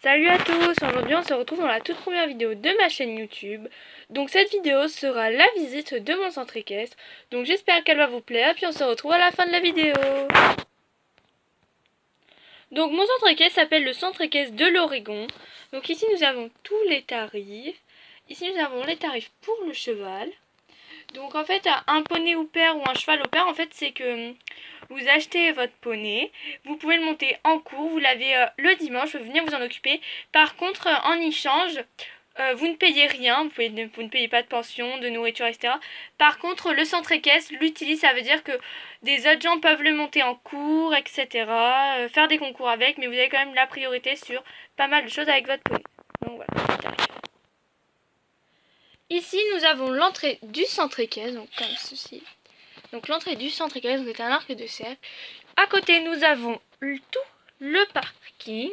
Salut à tous, aujourd'hui on se retrouve dans la toute première vidéo de ma chaîne YouTube. Donc cette vidéo sera la visite de mon centre équestre. Donc j'espère qu'elle va vous plaire, puis on se retrouve à la fin de la vidéo. Donc mon centre équestre s'appelle le centre équestre de l'Oregon. Donc ici nous avons tous les tarifs. Ici nous avons les tarifs pour le cheval. Donc en fait un poney au pair ou un cheval au pair, en fait c'est que vous achetez votre poney, vous pouvez le monter en cours, vous l'avez le dimanche, vous pouvez venir vous en occuper. Par contre en échange, vous ne payez rien, vous ne payez pas de pension, de nourriture, etc. Par contre le centre équestre l'utilise, ça veut dire que des autres gens peuvent le monter en cours, etc. Faire des concours avec, mais vous avez quand même la priorité sur pas mal de choses avec votre poney. Donc voilà. Ici, nous avons l'entrée du centre équestre, donc comme ceci. Donc l'entrée du centre équestre est un arc de cercle. À côté, nous avons tout le parking.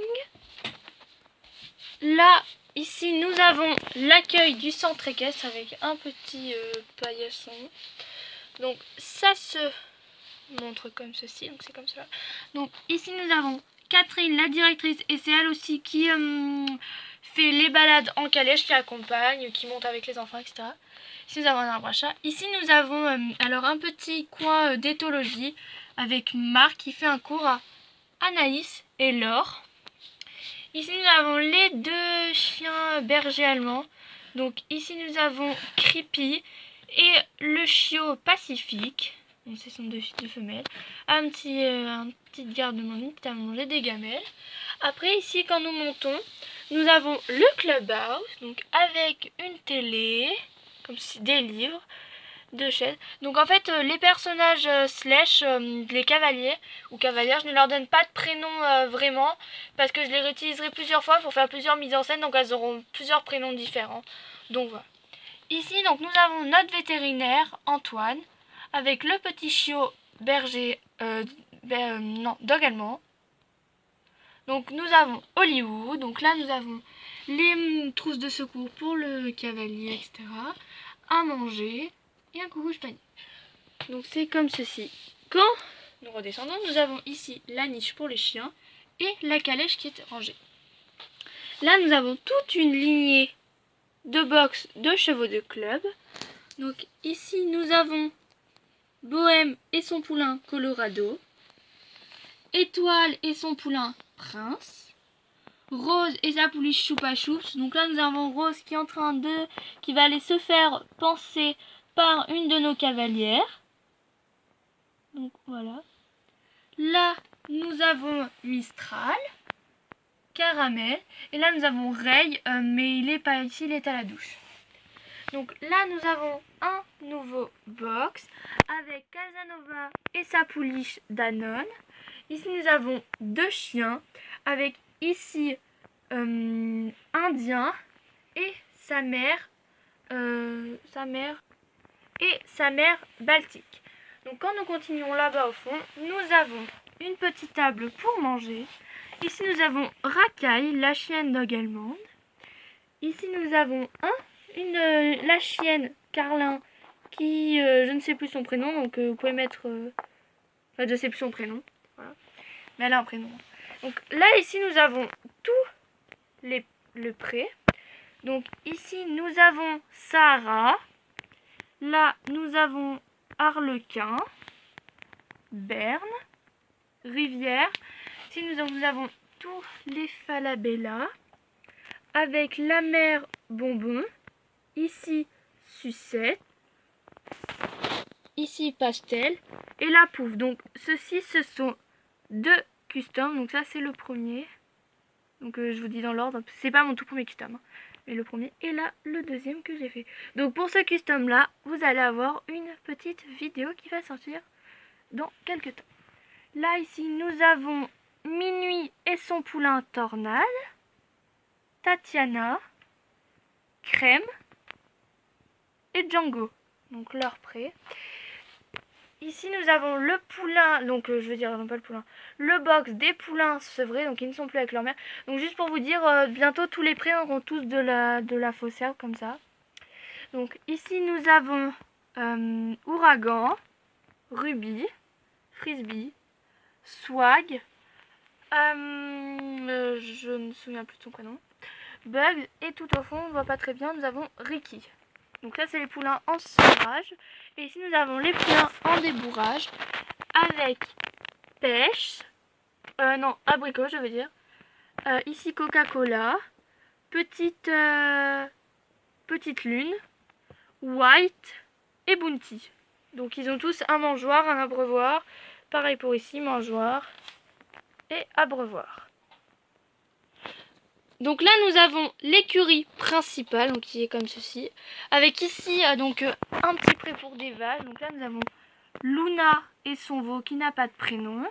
Là, ici, nous avons l'accueil du centre équestre avec un petit paillasson. Donc ça se montre comme ceci, donc c'est comme cela. Donc ici, nous avons Catherine, la directrice, et c'est elle aussi qui fait les balades en calèche, qui accompagne, qui monte avec les enfants, etc. Ici nous avons un arbre à chat. Ici nous avons alors un petit coin d'éthologie avec Marc qui fait un cours à Anaïs et Laure. Ici nous avons les deux chiens bergers allemands. Donc ici nous avons Creepy et le chiot Pacifique. Donc ce sont deux femelles. Un petit garde-manger, une petite à manger, des gamelles. Après ici quand nous montons, nous avons le clubhouse, donc avec une télé, comme si des livres, deux chaises. Donc en fait les personnages slash les cavaliers ou cavalières, je ne leur donne pas de prénom vraiment, parce que je les réutiliserai plusieurs fois pour faire plusieurs mises en scène, donc elles auront plusieurs prénoms différents. Donc voilà. Ici donc nous avons notre vétérinaire Antoine avec le petit chiot berger dog allemand. Donc nous avons Hollywood, donc là nous avons les trousses de secours pour le cavalier, etc. À manger et un coucou panier. Donc c'est comme ceci. Quand nous redescendons, nous avons ici la niche pour les chiens et la calèche qui est rangée. Là nous avons toute une lignée de box de chevaux de club. Donc ici nous avons Bohème et son poulain Colorado, Étoile et son poulain Prince, Rose et sa pouliche Choupa Choups. Donc là nous avons Rose qui est en train qui va aller se faire panser par une de nos cavalières. Donc voilà. Là nous avons Mistral, Caramel, et là nous avons Ray, mais il est pas ici, il est à la douche. Donc là nous avons un nouveau box avec Casanova et sa pouliche Danone. Ici nous avons deux chiens avec ici Indien et sa mère Baltique. Donc quand nous continuons là-bas au fond, nous avons une petite table pour manger. Ici nous avons Racaille, la chienne dog allemande. Ici nous avons la chienne Carlin qui je ne sais plus son prénom, donc vous pouvez mettre enfin je sais plus son prénom, voilà. Mais elle a un prénom. Donc là ici nous avons tout le pré. Donc ici nous avons Sarah. Là nous avons Harlequin, Berne, Rivière. Ici nous avons tous les Falabella avec la mère Bonbon. Ici Sucette. Ici Pastel et la Pouffe. Donc ceci ce sont deux customs. Donc ça c'est le premier. Donc je vous dis dans l'ordre. C'est pas mon tout premier custom, hein, mais le premier. Et là le deuxième que j'ai fait. Donc pour ce custom là, vous allez avoir une petite vidéo qui va sortir dans quelques temps. Là ici nous avons Minuit et son poulain Tornade, Tatiana, Crème et Django. Donc leur prêt. Ici nous avons le poulain, donc je veux dire non pas le poulain, le box des poulains sevrés, donc ils ne sont plus avec leur mère. Donc juste pour vous dire, bientôt tous les prés auront tous de la fausse herbe comme ça. Donc ici nous avons Ouragan, Ruby, Frisbee, Swag, Je ne me souviens plus de son prénom. Bugs. Et tout au fond, on ne voit pas très bien, nous avons Ricky. Donc là, c'est les poulains en sevrage. Et ici, nous avons les poulains en débourrage avec pêche. Non, abricot, je veux dire. Ici, Coca-Cola. Petite lune. White et Bounty. Donc ils ont tous un mangeoire, un abreuvoir. Pareil pour ici, mangeoire et abreuvoir. Donc là nous avons l'écurie principale, donc qui est comme ceci. Avec ici donc un petit pré pour des vaches. Donc là nous avons Luna et son veau qui n'a pas de prénom.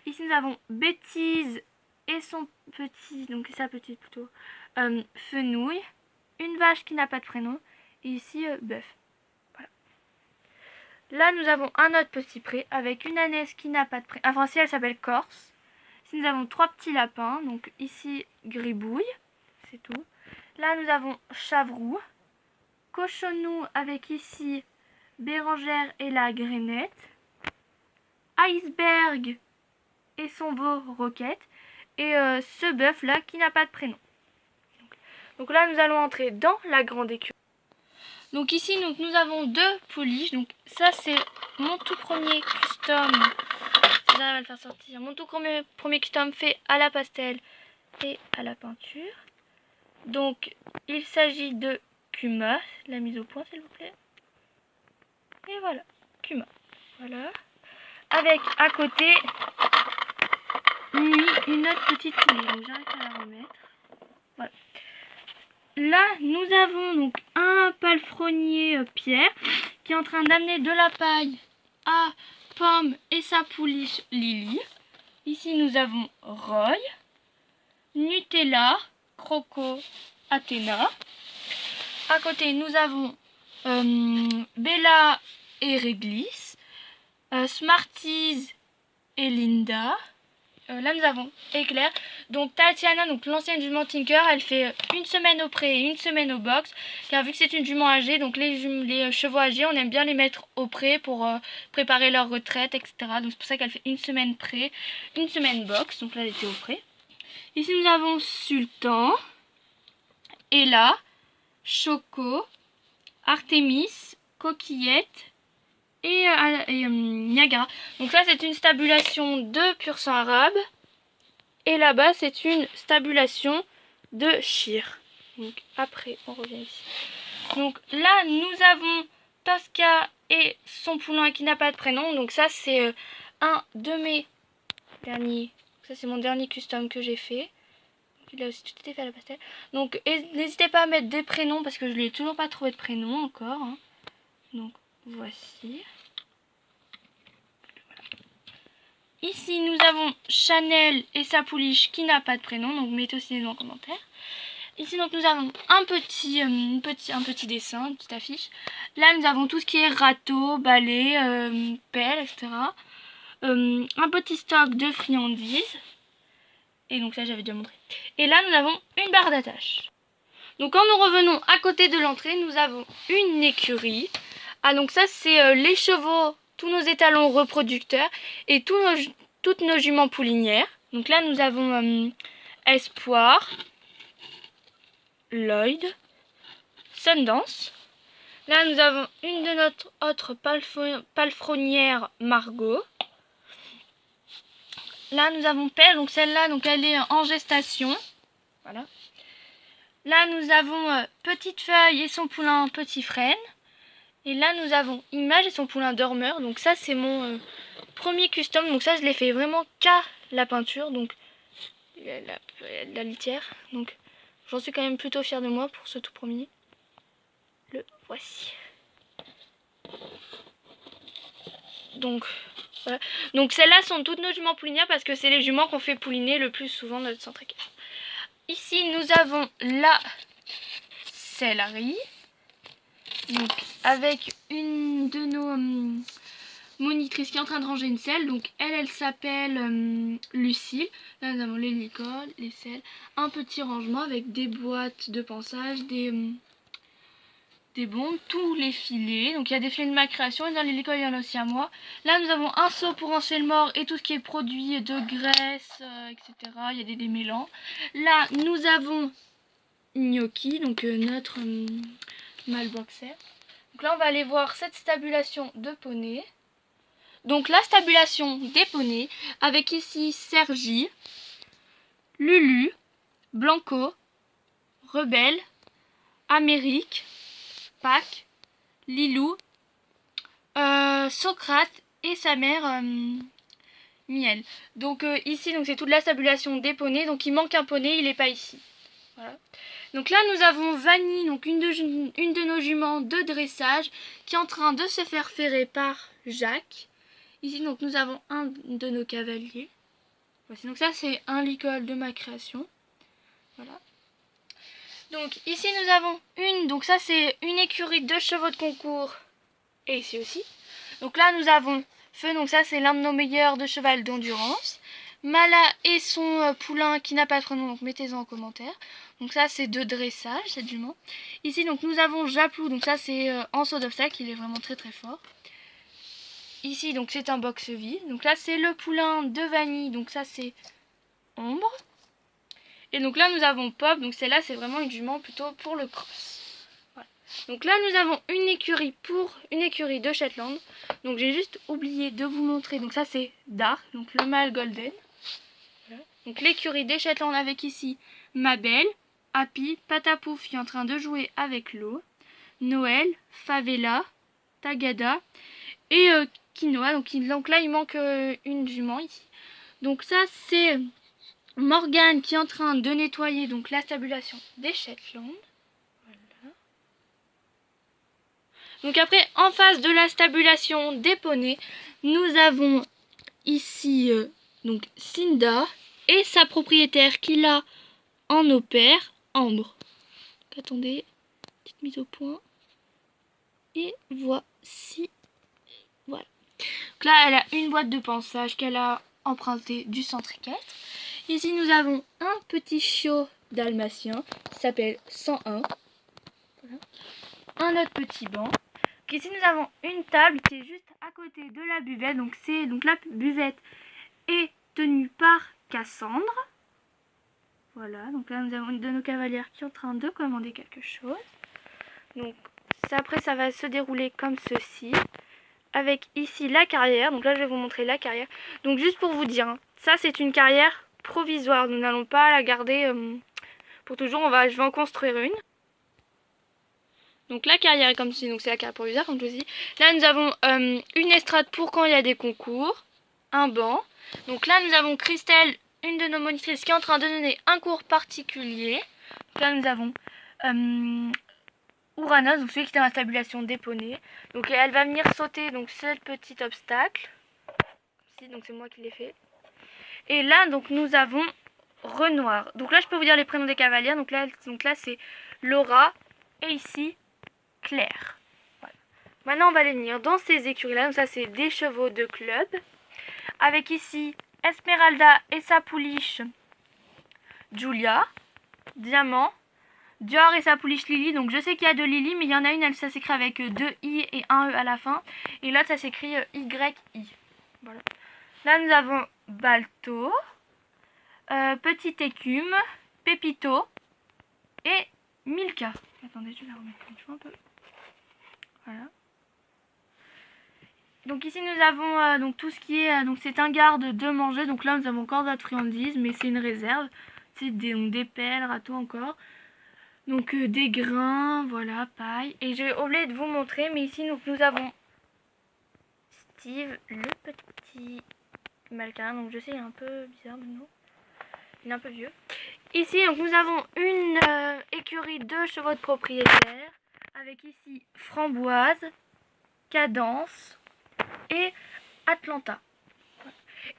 Ici nous avons Bêtise et son petit, donc sa petite plutôt, Fenouil. Une vache qui n'a pas de prénom. Et ici Bœuf. Là, nous avons un autre petit pré avec une ânesse qui n'a pas de pré. Enfin, si elle s'appelle Corse. Ici, nous avons 3 petits lapins. Donc ici, Gribouille. C'est tout. Là, nous avons Chavroux. Cochonou avec ici Bérangère et la Grainette. Iceberg et son veau Roquette. Et ce bœuf là qui n'a pas de prénom. Donc là, nous allons entrer dans la grande écurie. Donc ici nous avons 2 pouliches. Donc ça c'est mon tout premier custom. Si j'arrive à le faire sortir. Mon tout premier custom fait à la pastel et à la peinture. Donc il s'agit de Kuma. La mise au point s'il vous plaît. Et voilà, Kuma. Voilà. Avec à côté une autre petite pouliche. Donc j'arrive à la remettre. Voilà. Là, nous avons donc un palefrenier Pierre qui est en train d'amener de la paille à Pomme et sa pouliche Lily. Ici, nous avons Roy, Nutella, Croco, Athéna. À côté, nous avons Bella et Réglisse, Smarties et Linda. Là nous avons Éclair. Donc Tatiana, donc l'ancienne jument Tinker, elle fait une semaine au pré et une semaine au box. Car vu que c'est une jument âgée, donc les chevaux âgés, on aime bien les mettre au pré pour préparer leur retraite, etc. Donc c'est pour ça qu'elle fait une semaine pré, une semaine box. Donc là elle était au pré. Ici nous avons Sultan, Ella, Choco, Artemis, Coquillette et Niagara. Donc là c'est une stabulation de pur sang arabe. Et là-bas c'est une stabulation de Shir. Donc après on revient ici. Donc là nous avons Tosca et son poulain qui n'a pas de prénom. Donc ça c'est un de mes derniers. Ça c'est mon dernier custom que j'ai fait. Il a aussi tout été fait à la pastel. Donc n'hésitez pas à mettre des prénoms parce que je lui ai toujours pas trouvé de prénom encore. Hein. Donc voici. Ici, nous avons Chanel et sa pouliche qui n'a pas de prénom, donc mettez aussi les noms en commentaire. Ici, donc, nous avons un petit dessin, une petite affiche. Là, nous avons tout ce qui est râteau, balai, pelle, etc. Un petit stock de friandises. Et donc ça, j'avais déjà montré. Et là, nous avons une barre d'attache. Donc, quand nous revenons à côté de l'entrée, nous avons une écurie. Ah, donc ça, c'est les chevaux, tous nos étalons reproducteurs et toutes nos juments poulinières. Donc là, nous avons Espoir, Lloyd, Sundance. Là, nous avons une de notre autre palefrenière, Margot. Là, nous avons Pelle, donc celle-là, donc elle est en gestation. Voilà. Là, nous avons Petite Feuille et son poulain Petit Frêne. Et là, nous avons Image et son poulain Dormeur. Donc ça, c'est mon premier custom. Donc ça, je l'ai fait vraiment qu'à la peinture. Donc la litière. Donc j'en suis quand même plutôt fière de moi pour ce tout premier. Le voici. Donc voilà. Donc celles-là sont toutes nos juments poulinières parce que c'est les juments qu'on fait pouliner le plus souvent dans notre centre équestre. Ici, nous avons la sellerie. Donc avec une de nos monitrices qui est en train de ranger une selle. Donc elle s'appelle Lucille. Là nous avons les licoles, les selles, un petit rangement avec des boîtes de pansage, des des bombes, tous les filets. Donc il y a des filets de ma création et dans l'école il y en a aussi à moi. Là nous avons un seau pour rincer le mort et tout ce qui est produit de graisse, etc. Il y a des démêlants. Là nous avons Gnocchi, donc notre malboxer. Donc là on va aller voir cette stabulation de poney. Donc la stabulation des poneys avec ici Sergi, Lulu, Blanco, Rebelle, Amérique, Pâques, Lilou, Socrate et sa mère Miel. Donc ici donc c'est toute la stabulation des poneys. Donc il manque un poney, il n'est pas ici. Voilà. Donc là nous avons Vanille, donc une de nos juments de dressage qui est en train de se faire ferrer par Jacques. Ici donc nous avons un de nos cavaliers. Voici, donc ça c'est un licol de ma création. Voilà. Donc ici nous avons donc ça c'est une écurie de chevaux de concours. Et ici aussi. Donc là nous avons Feu, donc ça c'est l'un de nos meilleurs de cheval d'endurance. Mala et son poulain qui n'a pas trop de nom, donc mettez-en en commentaire. Donc ça c'est de dressage, cette jument. Ici donc nous avons Japlou, donc ça c'est en saut d'obstacle, il est vraiment très très fort. Ici donc c'est un boxe-vie. Donc là c'est le poulain de Vanille, donc ça c'est Ombre. Et donc là nous avons Pop, donc celle-là c'est vraiment une jument plutôt pour le cross. Voilà. Donc là nous avons une écurie de Shetland. Donc j'ai juste oublié de vous montrer, donc ça c'est Dark, donc le mâle golden. Voilà. Donc l'écurie des Shetland avec ici Mabel, Happy, Patapouf qui est en train de jouer avec l'eau, Noël, Favela, Tagada et Quinoa. Donc là il manque une jument ici. Donc ça c'est Morgane qui est en train de nettoyer donc la stabulation des Shetland. Voilà. Donc après en face de la stabulation des poneys, nous avons ici donc Cinda et sa propriétaire qui l'a en au pair, Ambre. Donc, attendez, petite mise au point. Et voici. Voilà. Donc là elle a une boîte de pansage qu'elle a emprunté du centre équestre. Ici nous avons un petit chiot dalmatien qui s'appelle 101. Voilà. Un autre petit banc. Donc ici nous avons une table qui est juste à côté de la buvette. Donc la buvette est tenue par Cassandre. Voilà, donc là nous avons une de nos cavalières qui est en train de commander quelque chose. Donc après ça va se dérouler comme ceci. Avec ici la carrière. Donc là je vais vous montrer la carrière. Donc juste pour vous dire, hein, ça c'est une carrière provisoire. Nous n'allons pas la garder pour toujours. Je vais en construire une. Donc la carrière est comme ceci. Donc c'est la carrière provisoire comme je vous dis. Là nous avons une estrade pour quand il y a des concours. Un banc. Donc là nous avons Christelle, une de nos monitrices qui est en train de donner un cours particulier. Donc là nous avons Ouranos, donc celui qui est dans la stabulation des poneys. Donc elle va venir sauter donc ce petit obstacle. Donc c'est moi qui l'ai fait. Et là donc nous avons Renoir. Donc là je peux vous dire les prénoms des cavalières. Donc là c'est Laura et ici Claire. Voilà. Maintenant on va aller venir dans ces écuries là. Donc ça c'est des chevaux de club. Avec ici Esmeralda et sa pouliche Julia, Diamant, Dior et sa pouliche Lily. Donc je sais qu'il y a deux Lily, mais il y en a une, ça s'écrit avec deux I et un E à la fin. Et l'autre ça s'écrit YI. Voilà. Là nous avons Balto, Petite Écume, Pépito et Milka. Attendez, je vais la remettre une fois un peu. Voilà. Donc ici nous avons donc tout ce qui est donc c'est un garde de manger. Donc là nous avons encore de la friandise, mais c'est une réserve. C'est des pelles, râteaux encore. Donc des grains, voilà, paille. Et j'ai oublié de vous montrer, mais ici donc nous avons Steve, le petit malcarin. Donc je sais il est un peu bizarre maintenant. Il est un peu vieux. Ici donc nous avons une écurie de chevaux de propriétaire. Avec ici Framboise, Cadence et Atlanta.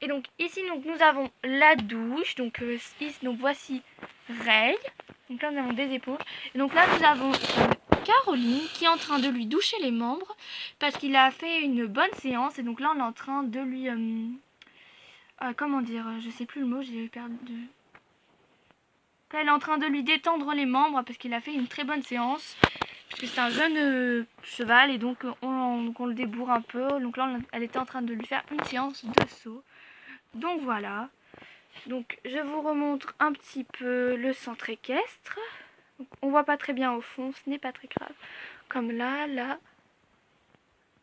Et donc ici donc nous avons la douche. Donc voici Ray. Donc là nous avons des éponges. Et donc là nous avons Caroline qui est en train de lui doucher les membres parce qu'il a fait une bonne séance. Et donc là on est en train de lui comment dire, je sais plus le mot, j'ai perdu. Elle est en train de lui détendre les membres parce qu'il a fait une très bonne séance. parce que c'est un jeune cheval et donc on le débourre un peu. Donc là elle était en train de lui faire une séance de saut. Donc voilà. Donc je vous remontre un petit peu le centre équestre. Donc, on voit pas très bien au fond, ce n'est pas très grave. Comme là,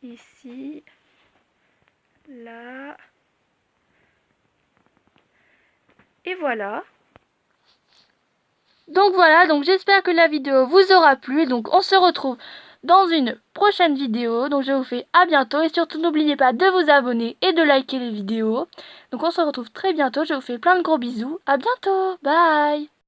ici, là. Et voilà. Donc voilà, donc j'espère que la vidéo vous aura plu. Donc on se retrouve dans une prochaine vidéo. Donc je vous fais à bientôt. Et surtout n'oubliez pas de vous abonner et de liker les vidéos. Donc on se retrouve très bientôt. Je vous fais plein de gros bisous. À bientôt. Bye.